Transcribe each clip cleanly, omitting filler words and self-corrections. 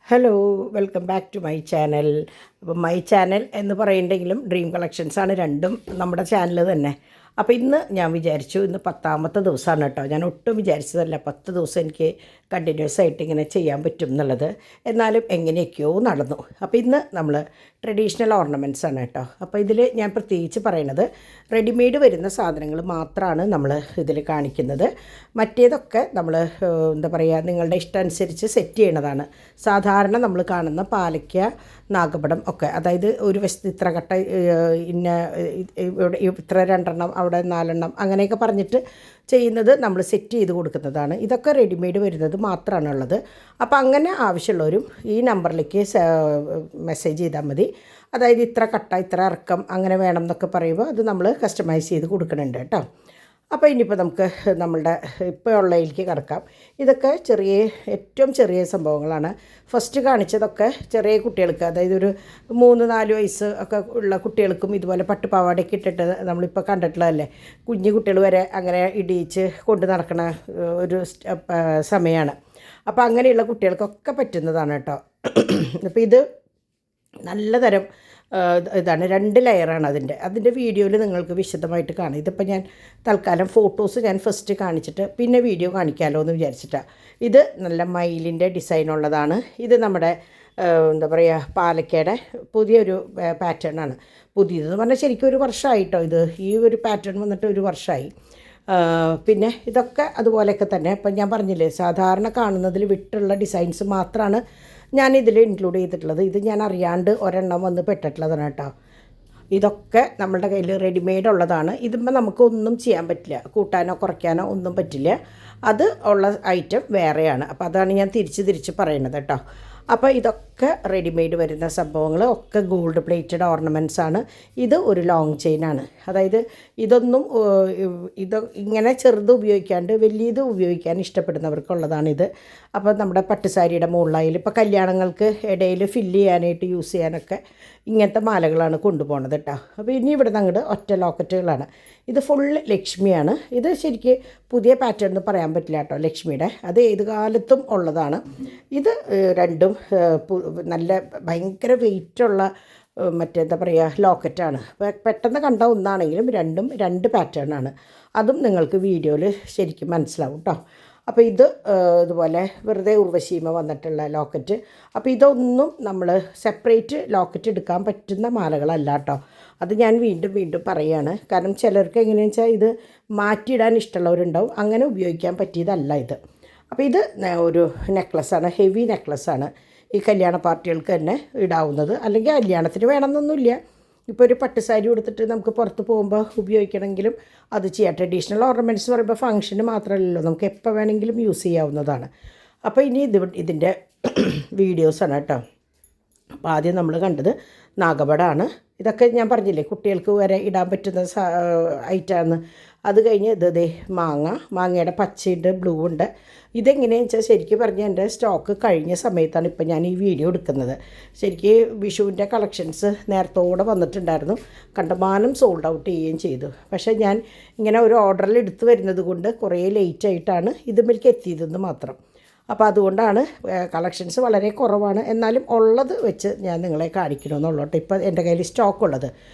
Hello, welcome back to my channel. അപ്പോൾ my channel എന്ന് പറയുന്നുണ്ടെങ്കിലും ഡ്രീം കളക്ഷൻസാണ് രണ്ടും നമ്മുടെ ചാനൽ തന്നെ. അപ്പോൾ ഇന്ന് ഞാൻ വിചാരിച്ചു, ഇന്ന് 10ാമത്തെ ദിവസമാണ് കേട്ടോ. ഞാൻ ഒട്ടും വിചാരിച്ചതല്ല 10 ദിവസം എനിക്ക് കണ്ടിന്യൂസ് ആയിട്ട് ഇങ്ങനെ ചെയ്യാൻ പറ്റും എന്നുള്ളത്. എന്നാലും എങ്ങനെയൊക്കെയോ നടന്നു. അപ്പോൾ ഇന്ന് നമ്മൾ ട്രഡീഷണൽ ഓർണമെൻറ്റ്സ് ആണ് കേട്ടോ. അപ്പോൾ ഇതിൽ ഞാൻ പ്രത്യേകിച്ച് പറയുന്നത് റെഡിമെയ്ഡ് വരുന്ന സാധനങ്ങൾ മാത്രമാണ് നമ്മൾ ഇതിൽ കാണിക്കുന്നത്. മറ്റേതൊക്കെ നമ്മൾ എന്താ പറയുക, നിങ്ങളുടെ ഇഷ്ടം അനുസരിച്ച് സെറ്റ് ചെയ്യണതാണ്. സാധാരണ നമ്മൾ കാണുന്ന പാലയ്ക്ക, നാഗപടം ഒക്കെ, അതായത് ഒരു വശത്ത് ഇത്ര കട്ട, ഇന്ന ഇവിടെ ഇത്ര 2 അവിടെ 4 അങ്ങനെയൊക്കെ പറഞ്ഞിട്ട് ചെയ്യുന്നത് നമ്മൾ സെറ്റ് ചെയ്ത് കൊടുക്കുന്നതാണ്. ഇതൊക്കെ റെഡിമെയ്ഡ് വരുന്നത് മാത്രമാണുള്ളത്. അപ്പോൾ അങ്ങനെ ആവശ്യമുള്ളവരും ഈ നമ്പറിലേക്ക് മെസ്സേജ് ചെയ്താൽ മതി. അതായത് ഇത്ര കട്ട, ഇത്ര ഇറക്കം അങ്ങനെ വേണം എന്നൊക്കെ പറയുമ്പോൾ അത് നമ്മൾ കസ്റ്റമൈസ് ചെയ്ത് കൊടുക്കുന്നുണ്ട് കേട്ടോ. അപ്പോൾ ഇനിയിപ്പോൾ നമുക്ക് നമ്മളുടെ ഇപ്പോൾ ഉള്ളതിലേക്ക് കിടക്കാം. ഇതൊക്കെ ഏറ്റവും ചെറിയ സംഭവങ്ങളാണ്. ഫസ്റ്റ് കാണിച്ചതൊക്കെ ചെറിയ കുട്ടികൾക്ക്, അതായത് ഒരു 3-4 വയസ്സ് ഒക്കെ ഉള്ള കുട്ടികൾക്കും ഇതുപോലെ പട്ടുപാവാടയൊക്കെ ഇട്ടിട്ട് നമ്മളിപ്പോൾ കണ്ടിട്ടുള്ളതല്ലേ. കുഞ്ഞു കുട്ടികൾ വരെ അങ്ങനെ ഇടിയിച്ച് കൊണ്ട് നടക്കണ ഒരു സമയമാണ്. അപ്പോൾ അങ്ങനെയുള്ള കുട്ടികൾക്കൊക്കെ പറ്റുന്നതാണ് കേട്ടോ. അപ്പോൾ ഇത് നല്ല തരം ഇതാണ്. 2 ലെയറാണ് അതിൻ്റെ വീഡിയോയിൽ നിങ്ങൾക്ക് വിശദമായിട്ട് കാണാം. ഇതിപ്പോൾ ഞാൻ തൽക്കാലം ഫോട്ടോസ് ഞാൻ ഫസ്റ്റ് കാണിച്ചിട്ട് പിന്നെ വീഡിയോ കാണിക്കാമല്ലോ എന്ന് വിചാരിച്ചിട്ടാണ്. ഇത് നല്ല മയിലിൻ്റെ ഡിസൈനുള്ളതാണ്. ഇത് നമ്മുടെ എന്താ പറയുക, പാലക്കയുടെ പുതിയൊരു പാറ്റേൺ ആണ്. പുതിയതെന്ന് പറഞ്ഞാൽ ശരിക്കും 1 വർഷമായിട്ടോ. ഈ ഒരു പാറ്റേൺ വന്നിട്ട് 1 വർഷമായി. പിന്നെ ഇതൊക്കെ അതുപോലെയൊക്കെ തന്നെ. ഇപ്പം ഞാൻ പറഞ്ഞില്ലേ, സാധാരണ കാണുന്നതിൽ വിട്ടുള്ള ഡിസൈൻസ് മാത്രമാണ് ഞാനിതിൽ ഇൻക്ലൂഡ് ചെയ്തിട്ടുള്ളത്. ഇത് ഞാൻ അറിയാണ്ട് ഒരെണ്ണം വന്ന് പെട്ടിട്ടുള്ളതാണ് കേട്ടോ. ഇതൊക്കെ നമ്മളുടെ കയ്യിൽ റെഡിമെയ്ഡ് ഉള്ളതാണ്. ഇതുമ്പോൾ നമുക്കൊന്നും ചെയ്യാൻ പറ്റില്ല, കൂട്ടാനോ കുറയ്ക്കാനോ ഒന്നും പറ്റില്ല. അത് ഉള്ള ഐറ്റം വേറെയാണ്. അപ്പോൾ അതാണ് ഞാൻ തിരിച്ച് പറയുന്നത് കേട്ടോ. അപ്പോൾ ഇതൊക്കെ റെഡിമെയ്ഡ് വരുന്ന സംഭവങ്ങൾ ഒക്കെ ഗോൾഡ് പ്ലേറ്റഡ് ഓർണമെൻറ്റ്സ് ആണ്. ഇത് ഒരു ലോങ് ചെയിനാണ്. അതായത് ഇതൊന്നും ഇങ്ങനെ ചെറുത് ഉപയോഗിക്കാണ്ട് വലിയത് ഉപയോഗിക്കാൻ ഇഷ്ടപ്പെടുന്നവർക്കുള്ളതാണിത്. അപ്പോൾ നമ്മുടെ പട്ടുസാരിയുടെ മുകളിലായാലും ഇപ്പോൾ കല്യാണങ്ങൾക്ക് ഇടയിൽ ഫില്ല് ചെയ്യാനായിട്ട് യൂസ് ചെയ്യാനൊക്കെ ഇങ്ങനത്തെ മാലകളാണ് കൊണ്ടുപോകുന്നത് കേട്ടോ. അപ്പോൾ ഇനി ഇവിടെ നിന്ന് അങ്ങോട്ട് ഒറ്റ ലോക്കറ്റുകളാണ്. ഇത് ഫുള്ള് ലക്ഷ്മിയാണ്. ഇത് ശരിക്ക് പുതിയ പാറ്റേൺ എന്ന് പറയാൻ പറ്റില്ല കേട്ടോ ലക്ഷ്മിയുടെ. അത് ഏത് കാലത്തും ഉള്ളതാണ്. ഇത് രണ്ടും നല്ല ഭയങ്കര വെയിറ്റുള്ള മറ്റേന്താ പറയുക ലോക്കറ്റാണ്. പെട്ടെന്ന് കണ്ട ഒന്നാണെങ്കിലും രണ്ടും 2 പാറ്റേണാണ്. അതും നിങ്ങൾക്ക് വീഡിയോയിൽ ശരിക്കും മനസ്സിലാവും കേട്ടോ. അപ്പോൾ ഇത് ഇതുപോലെ വെറുതെ ഉർവശീമ വന്നിട്ടുള്ള ലോക്കറ്റ്. അപ്പോൾ ഇതൊന്നും നമ്മൾ സെപ്പറേറ്റ് ലോക്കറ്റ് എടുക്കാൻ പറ്റുന്ന മാലകളല്ല കേട്ടോ. അത് ഞാൻ വീണ്ടും പറയുകയാണ്. കാരണം ചിലർക്ക് എങ്ങനെയാണെന്ന് വെച്ചാൽ ഇത് മാറ്റിയിടാൻ ഇഷ്ടമുള്ളവരുണ്ടാവും. അങ്ങനെ ഉപയോഗിക്കാൻ പറ്റിയതല്ല ഇത്. അപ്പോൾ ഇത് ഒരു നെക്ലസ്സാണ്, ഹെവി നെക്ലസ്സാണ്. ഈ കല്യാണ പാർട്ടികൾക്ക് തന്നെ ഇടാവുന്നത്. അല്ലെങ്കിൽ കല്യാണത്തിന് വേണമെന്നൊന്നുമില്ല. ഇപ്പോൾ ഒരു പട്ടുസാരി കൊടുത്തിട്ട് നമുക്ക് പുറത്ത് പോകുമ്പോൾ ഉപയോഗിക്കണമെങ്കിലും അത് ചെയ്യാം. ട്രഡീഷണൽ ഓർണമെൻറ്റ്സ് പറയുമ്പോൾ ഫംഗ്ഷന് മാത്രമല്ലല്ലോ, നമുക്ക് എപ്പോൾ വേണമെങ്കിലും യൂസ് ചെയ്യാവുന്നതാണ്. അപ്പോൾ ഇനി ഇതിൻ്റെ വീഡിയോസാണ് കേട്ടോ. അപ്പോൾ ആദ്യം നമ്മൾ കണ്ടത് നാഗപടമാണ്. ഇതൊക്കെ ഞാൻ പറഞ്ഞില്ലേ കുട്ടികൾക്ക് വരെ ഇടാൻ പറ്റുന്ന ഐറ്റമാണ്. അത് കഴിഞ്ഞ് ഇത് മാങ്ങയുടെ പച്ചയുണ്ട്, ബ്ലൂ ഉണ്ട്. ഇതെങ്ങനെയാണെന്ന് വെച്ചാൽ ശരിക്കും പറഞ്ഞാൽ എൻ്റെ സ്റ്റോക്ക് കഴിഞ്ഞ സമയത്താണ് ഇപ്പോൾ ഞാൻ ഈ വീഡിയോ എടുക്കുന്നത്. ശരിക്കും വിഷുവിൻ്റെ കളക്ഷൻസ് നേരത്തോടെ വന്നിട്ടുണ്ടായിരുന്നു. കണ്ടമാനം സോൾഡ് ഔട്ട് ചെയ്യുകയും ചെയ്തു. പക്ഷേ ഞാൻ ഇങ്ങനെ ഒരു ഓർഡറിൽ എടുത്ത് വരുന്നത് കൊണ്ട് കുറേ ലേറ്റായിട്ടാണ് ഇതിലേക്ക് എത്തിയതെന്ന് മാത്രം. അപ്പോൾ അതുകൊണ്ടാണ് കളക്ഷൻസ് വളരെ കുറവാണ്. എന്നാലും ഉള്ളത് വെച്ച് ഞാൻ നിങ്ങളെ കാണിക്കണമെന്നുള്ളൂ. ഇപ്പോൾ എൻ്റെ കയ്യിൽ സ്റ്റോക്കുള്ളത്.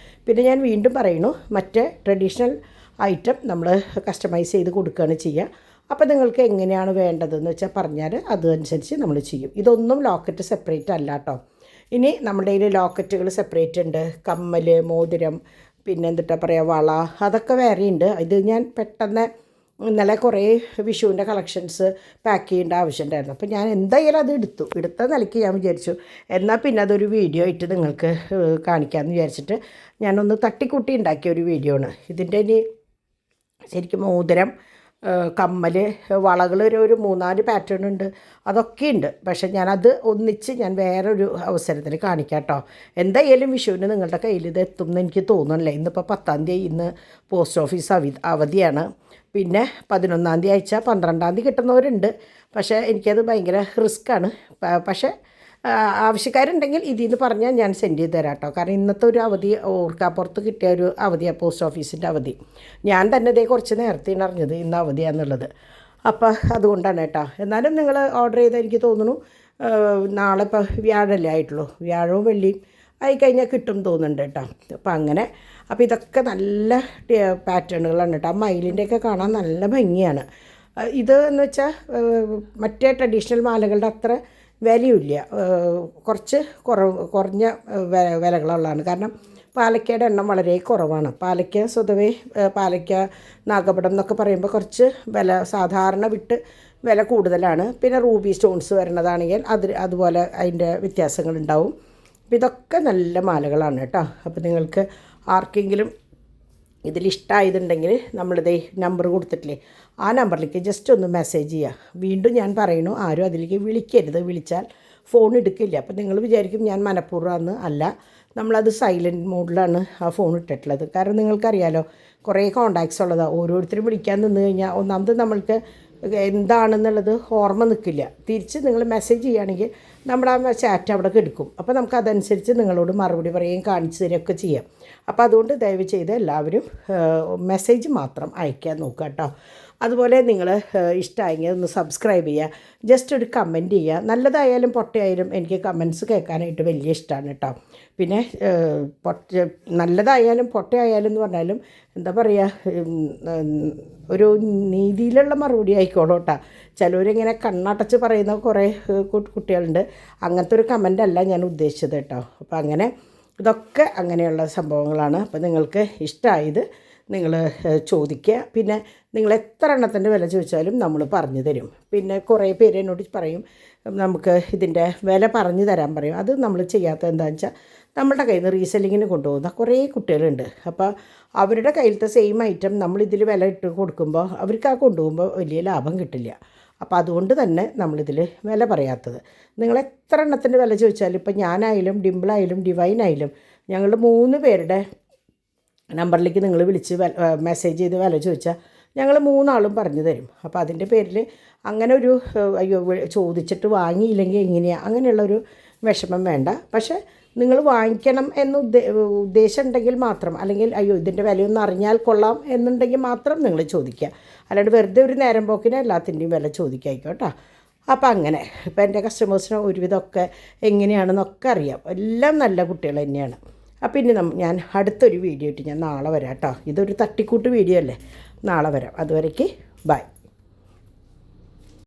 പിന്നെ ഞാൻ വീണ്ടും പറയുന്നു, മറ്റേ ട്രഡീഷണൽ ഐറ്റം നമ്മൾ കസ്റ്റമൈസ് ചെയ്ത് കൊടുക്കുകയാണ് ചെയ്യുക. അപ്പോൾ നിങ്ങൾക്ക് എങ്ങനെയാണ് വേണ്ടതെന്ന് വെച്ചാൽ പറഞ്ഞാൽ അതനുസരിച്ച് നമ്മൾ ചെയ്യും. ഇതൊന്നും ലോക്കറ്റ് സെപ്പറേറ്റ് അല്ല കേട്ടോ. ഇനി നമ്മുടെ കയ്യിൽ ലോക്കറ്റുകൾ സെപ്പറേറ്റ് ഉണ്ട്. കമ്മൽ, മോതിരം, പിന്നെ എന്തിട്ടാ പറയുക, വള, അതൊക്കെ വേറെ ഉണ്ട്. ഇത് ഞാൻ പെട്ടെന്ന് ഇന്നലെ കുറേ വിഷുവിൻ്റെ കളക്ഷൻസ് പാക്ക് ചെയ്യേണ്ട ആവശ്യമുണ്ടായിരുന്നു. അപ്പോൾ ഞാൻ എന്തായാലും അത് എടുത്ത നിലയ്ക്ക് ഞാൻ വിചാരിച്ചു എന്നാൽ പിന്നെ അതൊരു വീഡിയോ ആയിട്ട് നിങ്ങൾക്ക് കാണിക്കാമെന്ന് വിചാരിച്ചിട്ട് ഞാനൊന്ന് തട്ടിക്കൂട്ടി ഉണ്ടാക്കിയ ഒരു വീഡിയോ ആണ്. ഇതിൻ്റെ ഇനി ശരിക്കും മോതിരം, കമ്മൽ, വളകൾ ഒരു 3-4 പാറ്റേൺ ഉണ്ട്. അതൊക്കെ ഉണ്ട്. പക്ഷേ ഞാനത് ഒന്നിച്ച് ഞാൻ വേറൊരു അവസരത്തിൽ കാണിക്കാം കേട്ടോ. എന്തായാലും വിഷുവിന് നിങ്ങളുടെ കയ്യിൽ ഇത് എത്തും എന്ന് എനിക്ക് തോന്നുന്നില്ല. ഇന്നിപ്പോൾ 10-ാം തീയതി, ഇന്ന് പോസ്റ്റ് ഓഫീസ് അവധിയാണ്. പിന്നെ 11-ാം തീയതി അയച്ചാൽ 12-ാം തീയതി കിട്ടുന്നവരുണ്ട്. പക്ഷേ എനിക്കത് ഭയങ്കര റിസ്ക്കാണ്. പക്ഷേ ആവശ്യക്കാരുണ്ടെങ്കിൽ ഇതിൽ നിന്ന് പറഞ്ഞാൽ ഞാൻ സെൻഡ് ചെയ്ത് തരാം കേട്ടോ. കാരണം ഇന്നത്തെ ഒരു അവധി ഓർക്കാപ്പുറത്ത് കിട്ടിയ ഒരു അവധിയാണ്, പോസ്റ്റ് ഓഫീസിൻ്റെ അവധി. ഞാൻ തന്നെ ഇതേ കുറച്ച് നേരത്തെയാണ് അറിഞ്ഞത് ഇന്ന് അവധിയാണെന്നുള്ളത്. അപ്പോൾ അതുകൊണ്ടാണ് കേട്ടോ. എന്നാലും നിങ്ങൾ ഓർഡർ ചെയ്താൽ എനിക്ക് തോന്നുന്നു നാളെ ഇപ്പോൾ വ്യാഴമല്ലേ ആയിട്ടുള്ളൂ, വ്യാഴവും വെള്ളിയും ആയിക്കഴിഞ്ഞാൽ കിട്ടും തോന്നുന്നുണ്ട് കേട്ടോ. അപ്പോൾ അങ്ങനെ അപ്പോൾ ഇതൊക്കെ നല്ല പാറ്റേണുകളാണ് കേട്ടോ. ആ മയിലിൻ്റെയൊക്കെ കാണാൻ നല്ല ഭംഗിയാണ്. ഇത് എന്ന് വെച്ചാൽ മറ്റേ ട്രഡീഷണൽ മാലകളുടെ അത്ര വിലയില്ല, കുറച്ച് കുറഞ്ഞ വിലകളുള്ളതാണ്. കാരണം പാലക്കയുടെ എണ്ണം വളരെ കുറവാണ്. പാലക്ക സ്വതവേ പാലക്ക നാഗപടം എന്നൊക്കെ പറയുമ്പോൾ കുറച്ച് വില സാധാരണ വിട്ട് വില കൂടുതലാണ്. പിന്നെ റൂബി സ്റ്റോൺസ് വരുന്നതാണെങ്കിൽ അതുപോലെ അതിൻ്റെ വ്യത്യാസങ്ങളുണ്ടാവും. അപ്പോൾ ഇതൊക്കെ നല്ല മാലകളാണ് കേട്ടോ. അപ്പോൾ നിങ്ങൾക്ക് ആർക്കെങ്കിലും ഇതിലിഷ്ടമായതുണ്ടെങ്കിൽ നമ്മളിതേ നമ്പർ കൊടുത്തിട്ടില്ലേ, ആ നമ്പറിലേക്ക് ജസ്റ്റ് ഒന്ന് മെസ്സേജ് ചെയ്യുക. വീണ്ടും ഞാൻ പറയുന്നു, ആരും അതിലേക്ക് വിളിക്കരുത്. വിളിച്ചാൽ ഫോൺ എടുക്കില്ല. അപ്പോൾ നിങ്ങൾ വിചാരിക്കും ഞാൻ മനഃപൂർവ്വമാണ്. അല്ല, നമ്മളത് സൈലൻറ്റ് മോഡിലാണ് ആ ഫോൺ ഇട്ടിട്ടുള്ളത്. കാരണം നിങ്ങൾക്കറിയാലോ, കുറേ കോണ്ടാക്ട്സ് ഉള്ളതാണ്. ഓരോരുത്തരും വിളിക്കാൻ നിന്ന് കഴിഞ്ഞാൽ ഒന്നാമത് നമ്മൾക്ക് എന്താണെന്നുള്ളത് ഓർമ്മ നിൽക്കില്ല. തിരിച്ച് നിങ്ങൾ മെസ്സേജ് ചെയ്യുകയാണെങ്കിൽ നമ്മുടെ ആ ചാറ്റ് അവിടെ എടുക്കും. അപ്പോൾ നമുക്ക് അതനുസരിച്ച് നിങ്ങളോട് മറുപടി പറയുകയും കാണിച്ചു തരികയൊക്കെ ചെയ്യാം. അപ്പോൾ അതുകൊണ്ട് ദയവ് ചെയ്ത് എല്ലാവരും മെസ്സേജ് മാത്രം അയക്കാൻ നോക്കുക കേട്ടോ. അതുപോലെ നിങ്ങൾ ഇഷ്ടമായെങ്കിൽ ഒന്ന് സബ്സ്ക്രൈബ് ചെയ്യുക, ജസ്റ്റ് ഒരു കമൻറ്റ് ചെയ്യുക. നല്ലതായാലും പൊട്ടയായാലും എനിക്ക് കമൻറ്റ്സ് കേൾക്കാനായിട്ട് വലിയ ഇഷ്ടമാണ് കേട്ടോ. പിന്നെ നല്ലതായാലും പൊട്ടയായാലും എന്ന് പറഞ്ഞാലും എന്താ പറയുക, ഒരു നീതിയിലുള്ള മറുപടി ആയിക്കോളൂ കേട്ടോ. ചിലവരിങ്ങനെ കണ്ണടച്ച് പറയുന്ന കുറേ കുട്ടികളുണ്ട്. അങ്ങനത്തെ ഒരു കമൻ്റ് അല്ല ഞാൻ ഉദ്ദേശിച്ചത് കേട്ടോ. അപ്പോൾ അങ്ങനെ ഇതൊക്കെ അങ്ങനെയുള്ള സംഭവങ്ങളാണ്. അപ്പോൾ നിങ്ങൾക്ക് ഇഷ്ടമായത് നിങ്ങൾ ചോദിക്കുക. പിന്നെ നിങ്ങൾ എത്ര എണ്ണത്തിൻ്റെ വില ചോദിച്ചാലും നമ്മൾ പറഞ്ഞു തരും. പിന്നെ കുറേ പേര് എന്നോട് പറയും നമുക്ക് ഇതിൻ്റെ വില പറഞ്ഞു തരാൻ പറയും. അത് നമ്മൾ ചെയ്യാത്തത് എന്താണെന്ന് വെച്ചാൽ നമ്മുടെ കയ്യിൽ നിന്ന് റീസെല്ലിങ്ങിന് കൊണ്ടുപോകുന്ന കുറേ കുട്ടികളുണ്ട്. അപ്പോൾ അവരുടെ കയ്യിലത്തെ സെയിം ഐറ്റം നമ്മളിതിൽ വില ഇട്ട് കൊടുക്കുമ്പോൾ അവർക്ക് ആ കൊണ്ടുപോകുമ്പോൾ വലിയ ലാഭം കിട്ടില്ല. അപ്പോൾ അതുകൊണ്ട് തന്നെ നമ്മളിതിൽ വില പറയാത്തത്. നിങ്ങൾ എത്ര എണ്ണത്തിൻ്റെ വില ചോദിച്ചാലും, ഇപ്പോൾ ഞാനായാലും ഡിംപിളായാലും ഡിവൈനായാലും ഞങ്ങളുടെ 3 പേരുടെ നമ്പറിലേക്ക് നിങ്ങൾ വിളിച്ച് മെസ്സേജ് ചെയ്ത് വില ചോദിച്ചാൽ ഞങ്ങൾ 3 ആളും പറഞ്ഞു തരും. അപ്പോൾ അതിൻ്റെ പേരിൽ അങ്ങനെ ഒരു അയ്യോ ചോദിച്ചിട്ട് വാങ്ങിയില്ലെങ്കിൽ എങ്ങനെയാണ്, അങ്ങനെയുള്ളൊരു വിഷമം വേണ്ട. പക്ഷേ നിങ്ങൾ വാങ്ങിക്കണം എന്ന് ഉദ്ദേശം ഉണ്ടെങ്കിൽ മാത്രം, അല്ലെങ്കിൽ അയ്യോ ഇതിൻ്റെ വിലയൊന്നും അറിഞ്ഞാൽ കൊള്ളാം എന്നുണ്ടെങ്കിൽ മാത്രം നിങ്ങൾ ചോദിക്കുക. അല്ലാണ്ട് വെറുതെ ഒരു നേരം പോക്കിന് എല്ലാത്തിൻ്റെയും വില ചോദിക്കായിക്കോട്ടോ. അപ്പോൾ അങ്ങനെ ഇപ്പോൾ എൻ്റെ കസ്റ്റമേഴ്സിന് ഒരുവിധമൊക്കെ എങ്ങനെയാണെന്നൊക്കെ അറിയാം. എല്ലാം നല്ല കുട്ടികൾ തന്നെയാണ്. അപ്പോൾ ഇനി ഞാൻ അടുത്തൊരു വീഡിയോ ഇട്ട് ഞാൻ നാളെ വരാം കേട്ടോ. ഇതൊരു തട്ടിക്കൂട്ട് വീഡിയോ അല്ലേ. നാളെ വരാം. അതുവരേക്ക് ബൈ.